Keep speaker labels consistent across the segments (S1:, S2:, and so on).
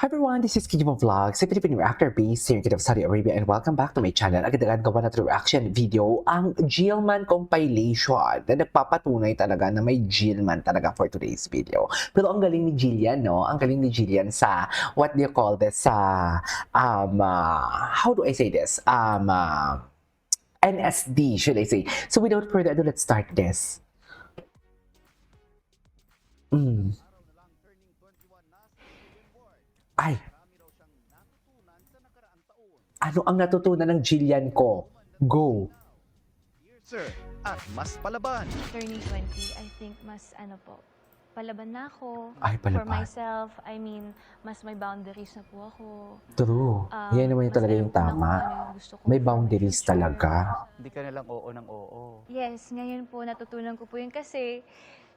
S1: Hi everyone, this is Kijimo Vlog, sa Filipino reactor based here in Saudi Arabia, and welcome back to my channel. Agad-agad gawa natin reaction video ang Jillman compilation na nagpapatunay talaga na may Jillman talaga for today's video. Pero ang galing ni Jillian, no? Ang galing ni Jillian sa, what do you call this, sa, how do I say this? NSD, should I say. So without further ado, let's start this. Ay, ano ang natutunan ng Jillian ko? Go!
S2: Sir, at mas palaban.
S3: Turning 20, I think mas palaban na ako.
S1: Ay,
S3: For
S1: palaban.
S3: myself, I mean, mas may boundaries na po ako.
S1: True. Yan naman yung
S3: Mas
S1: talaga
S3: alam
S1: yung
S3: ko na kung
S1: tama.
S3: ano yung gusto ko
S1: May
S3: for my
S1: boundaries
S3: future.
S1: talaga.
S2: Hindi ka nalang oo ng oo.
S3: Yes, ngayon po natutunan ko po yun kasi,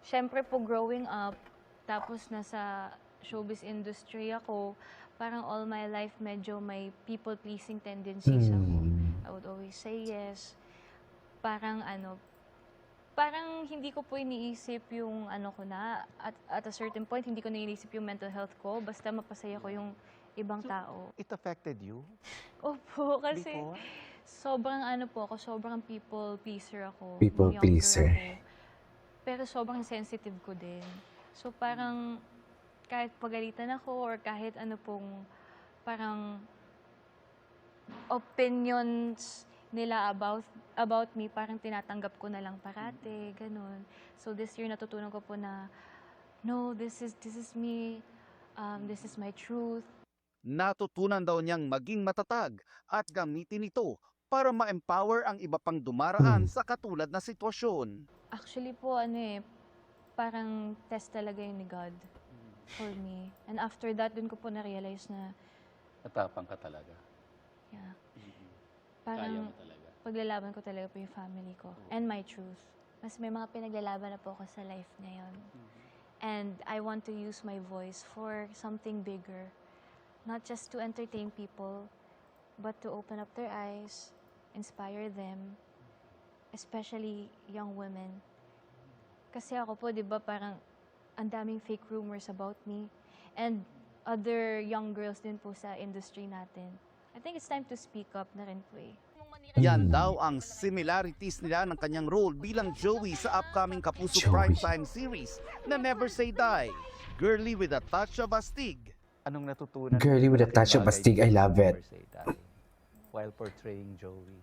S3: syempre po growing up, tapos nasa showbiz industry ako, parang all my life medyo may people-pleasing tendencies ako. I would always say yes. Parang parang hindi ko po iniisip yung ko na, at a certain point, hindi ko na iniisip yung mental health ko, basta mapasaya ko yung ibang tao.
S2: It affected you?
S3: Opo, kasi
S2: Before?
S3: sobrang sobrang people pleaser ako.
S1: People
S3: nung younger
S1: pleaser.
S3: ako. Pero sobrang sensitive ko din. So parang kahit pagalitan ako or kahit parang opinions nila about me, parang tinatanggap ko na lang parate, ganun. So this year natutunan ko po na, no, this is me, this is my truth.
S2: Natutunan daw niyang maging matatag at gamitin ito para ma-empower ang iba pang dumaraan sa katulad na sitwasyon.
S3: Actually po, parang test talaga yun ni God for me. And after that, dun ko po na-realize na,
S2: Natapang ka talaga.
S3: yeah,
S2: Kaya
S3: parang
S2: mo talaga.
S3: paglalaban ko talaga po yung family ko and my truth. Mas may mga pinaglalaban na po ako sa life ngayon. And I want to use my voice for something bigger. Not just to entertain people, but to open up their eyes, inspire them, especially young women. Kasi ako po, di ba, parang ang daming fake rumors about me and other young girls din po sa industry natin. I think it's time to speak up na rin po eh.
S2: Yan daw ang similarities nila ng kanyang role bilang Joey sa upcoming Kapuso
S1: Joey.
S2: Primetime series na Never Say Die, Girly with a Touch of Astig.
S4: Anong natutunan
S1: Girly with a touch of astig, I love it.
S4: While portraying Joey?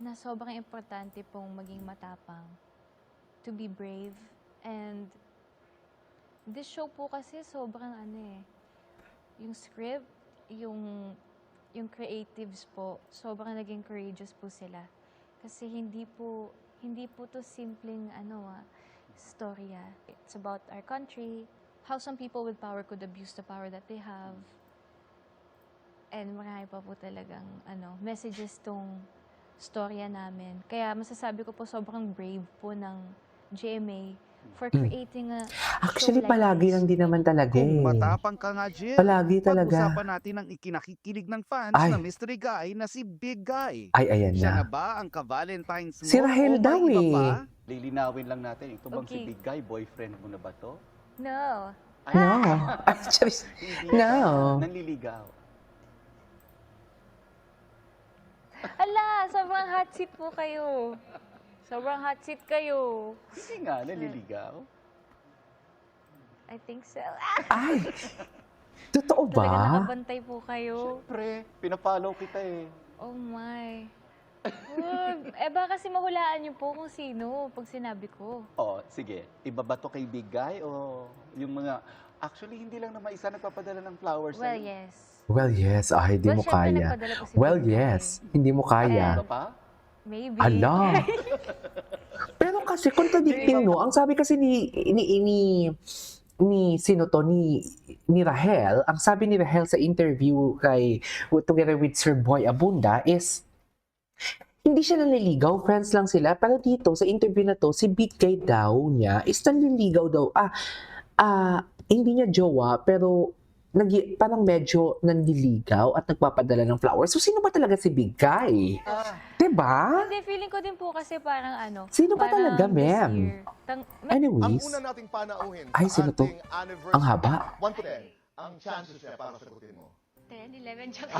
S3: Na sobrang importante pong maging matapang, to be brave, and this show po kasi sobrang yung script, yung creatives po, sobrang naging courageous po sila. Kasi hindi po to simpleng storya. It's about our country, how some people with power could abuse the power that they have. And marami pa po talagang messages tong storya namin. Kaya masasabi ko po sobrang brave po ng GMA for creating a
S1: Actually,
S3: show like
S1: palagi
S3: this.
S1: lang din naman talaga
S2: Kung
S1: eh.
S2: matapang ka nga, Jill,
S1: Palagi talaga.
S2: pag-usapan natin ang ikinakikilig ng fans
S1: Ay.
S2: na mystery guy na si Big Guy.
S1: Ay, ayan
S2: Siya na
S1: na.
S2: ba ang ka-Valentine's mo?
S1: Si Rahel
S2: o may
S1: daw
S2: iba
S1: eh.
S2: pa?
S4: Lilinawin lang natin, ito bang si
S3: Okay.
S4: Big Guy, boyfriend mo na ba to?
S3: No.
S1: No. Actually,
S4: Hindi
S1: no.
S4: ka nanliligaw.
S3: Ala, sobrang hot seat po kayo. Sobrang hot seat kayo.
S4: Hindi nga, nanliligaw.
S3: I think so.
S1: Ay, totoo
S3: Talaga
S1: ba?
S3: nakabantay po kayo.
S4: Pre, pinapollow kita eh.
S3: Oh my. Baka kasi mahulaan niyo po kung sino pag sinabi ko.
S4: Oh, sige. Iba ba to kay Big Guy o yung mga... Actually, hindi lang naman isa nagpapadala ng flowers
S3: Well,
S4: sa'yo.
S3: yes.
S1: Well, yes. Ay, hindi mo
S3: syempre,
S1: kaya.
S3: nagpadala po si
S1: Well,
S3: Big Guy.
S1: yes. Hindi mo
S4: Iba
S1: kaya.
S4: pa?
S3: Maybe.
S1: Ala. Pero kasi contradicting, no? Ang sabi kasi ni sino to, ni Rahel, ang sabi ni Rahel sa interview together with Sir Boy Abunda is, hindi siya nanliligaw, friends lang sila. Pero dito, sa interview na to, si Big Guy daw niya is nanliligaw daw. Hindi niya jowa, pero parang medyo nanliligaw at nagpapadala ng flowers. So, sino ba talaga si Big Guy? Diba?
S3: Hindi, feeling ko din po kasi parang
S1: Sino ba
S3: parang
S1: talaga,
S3: this
S1: ma'am?
S3: year,
S5: Ang
S1: Anyways,
S5: una nating panauhin,
S1: Ay, sino to?
S5: ating anniversary.
S1: ang haba.
S5: 1 to 10. ang chances niya para sagutin mo?
S3: 10, 11, joke.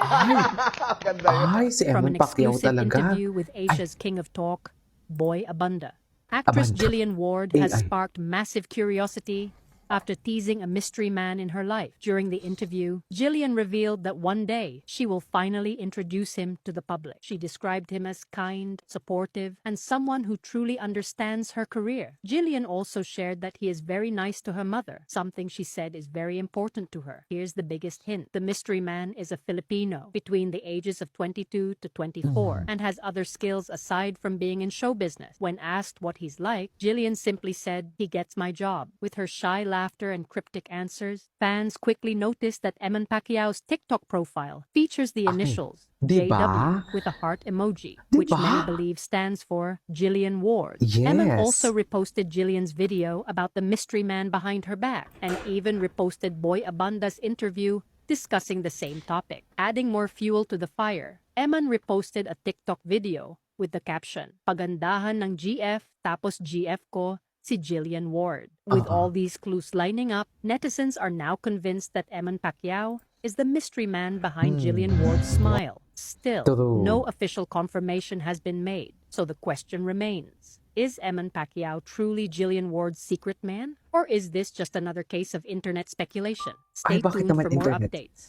S5: Ganda yun.
S1: Ay, si
S6: From
S1: Eman
S6: an
S1: Pacquiao
S6: exclusive
S1: talaga.
S6: interview with Asia's King of Talk, Boy Abunda. Actress
S1: Abunda.
S6: Jillian Ward has
S1: AI.
S6: sparked massive curiosity after teasing a mystery man in her life. During the interview, Jillian revealed that one day she will finally introduce him to the public. She described him as kind, supportive, and someone who truly understands her career. Jillian also shared that he is very nice to her mother, something she said is very important to her. Here's the biggest hint. The mystery man is a Filipino between the ages of 22 to 24 and has other skills aside from being in show business. When asked what he's like, Jillian simply said, "He gets my job." With her shy laughter and cryptic answers, fans quickly noticed that Eman Pacquiao's TikTok profile features the
S1: Ay,
S6: initials
S1: diba?
S6: JW with a heart emoji, which
S1: Diba?
S6: many believe stands for Jillian Ward.
S1: Yes.
S6: Eman also reposted Jillian's video about the mystery man behind her back and even reposted Boy Abunda's interview discussing the same topic. Adding more fuel to the fire, Eman reposted a TikTok video with the caption, "Pagandahan ng GF tapos GF ko, si Jillian Ward." With all these clues lining up, netizens are now convinced that Eman Pacquiao is the mystery man behind Jillian Ward's smile. Still,
S1: True.
S6: no official confirmation has been made, so the question remains. Is Eman Pacquiao truly Jillian Ward's secret man? Or is this just another case of internet speculation? Stay
S1: Ay, bakit
S6: tuned
S1: naman
S6: for more
S1: internet?
S6: updates.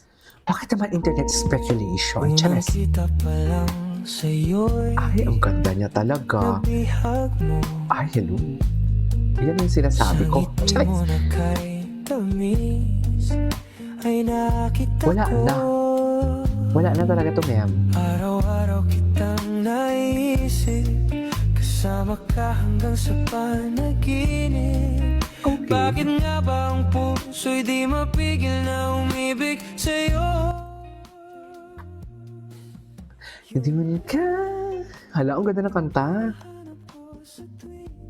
S1: Bakit naman internet speculation? Charas.
S7: Nakita pa lang sa'yo'y
S1: Ay, ang ganda niya talaga.
S7: nabihag mo.
S1: Ay, hello. Yan yung sinasabi ko.
S7: Sa ngiti mo
S1: Charas.
S7: na kay tamis ay nakita
S1: Wala
S7: ko.
S1: na. Wala na talaga to, ma'am.
S7: Araw-araw kitang naisip, kasama ka hanggang sa panaginip.
S1: Okay.
S7: Bakit nga ba ang puso'y di mapigil na umibig sa'yo?
S1: Hindi mo ka. Hala, ang ganda ng kanta.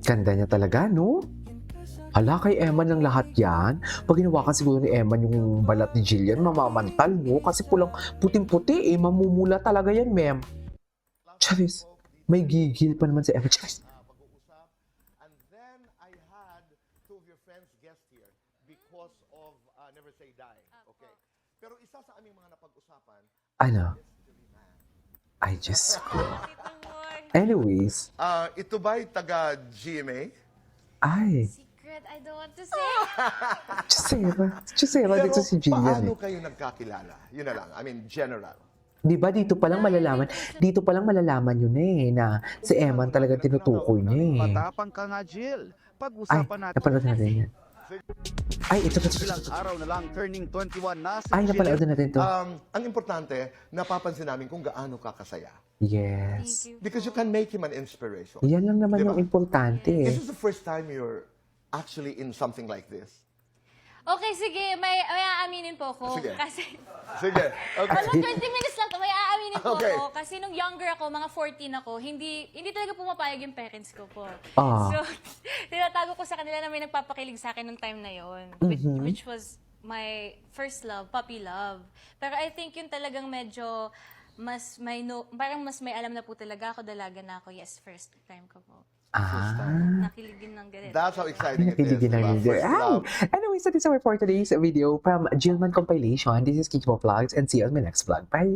S1: Ganda niya talaga, no? Hala, kay Eman lang lahat yan. Pag hinawakan siguro ni Eman yung balat ni Jillian, mamamantal, no? Kasi puting-puti, mamumula talaga yan, ma'am. Charis, may gigil pa naman si Eman. Charis.
S5: Pag-uusap. And then I had two of your friends guest here because of Never Say Die. Okay. Pero isa sa aming mga napag-usapan,
S1: Ano? Ay, Diyos ko. Anyways,
S5: ito ba'y taga GMA?
S1: ay,
S3: Secret, I don't want to say.
S1: Chusera dito si Jillian.
S5: paano
S1: Eh.
S5: kayo nagkakilala? Yun na lang. I mean, general.
S1: Di ba dito palang malalaman yun eh, na si Eman talaga tinutukoy niya eh.
S2: Matapang ka nga, Jill.
S1: Ay,
S2: Pag-usapan natin.
S1: napanood natin yan. Ay, ito.
S2: Ilang araw na lang turning 21 na si
S1: Ay, napanood
S2: Jill.
S1: na natin to.
S5: Ang importante, napapansin namin kung gaano ka kasaya.
S1: Yes.
S3: Thank you.
S5: Because you can make him an inspiration.
S1: Yan lang naman
S5: Diba?
S1: yung importante eh.
S5: Is this the first time you're actually in something like this?
S3: Okay, sige, may aaminin po ako.
S5: Sige.
S3: Kasi,
S5: Sige. Okay.
S3: walang 20 minutes lang to, may aaminin po
S5: Okay.
S3: ako. Kasi nung younger ako, mga 14 ako, hindi talaga pumapayag yung parents ko po.
S1: Ah.
S3: So, tinatago ko sa kanila na may nagpapakilig sa akin nung time na yon, which was my first love, puppy love. Pero I think yun talagang medyo parang mas may alam na po talaga ako, dalaga na ako. Yes, first time ko po. Nakiligin ng ganito.
S5: That's how exciting it is.
S1: Piniligin lang
S5: diba?
S1: yun.
S5: First love.
S1: Anyways, that is our for today's video from Jillman Compilation. This is Kiko Vlogs and see you on my next vlog. Bye!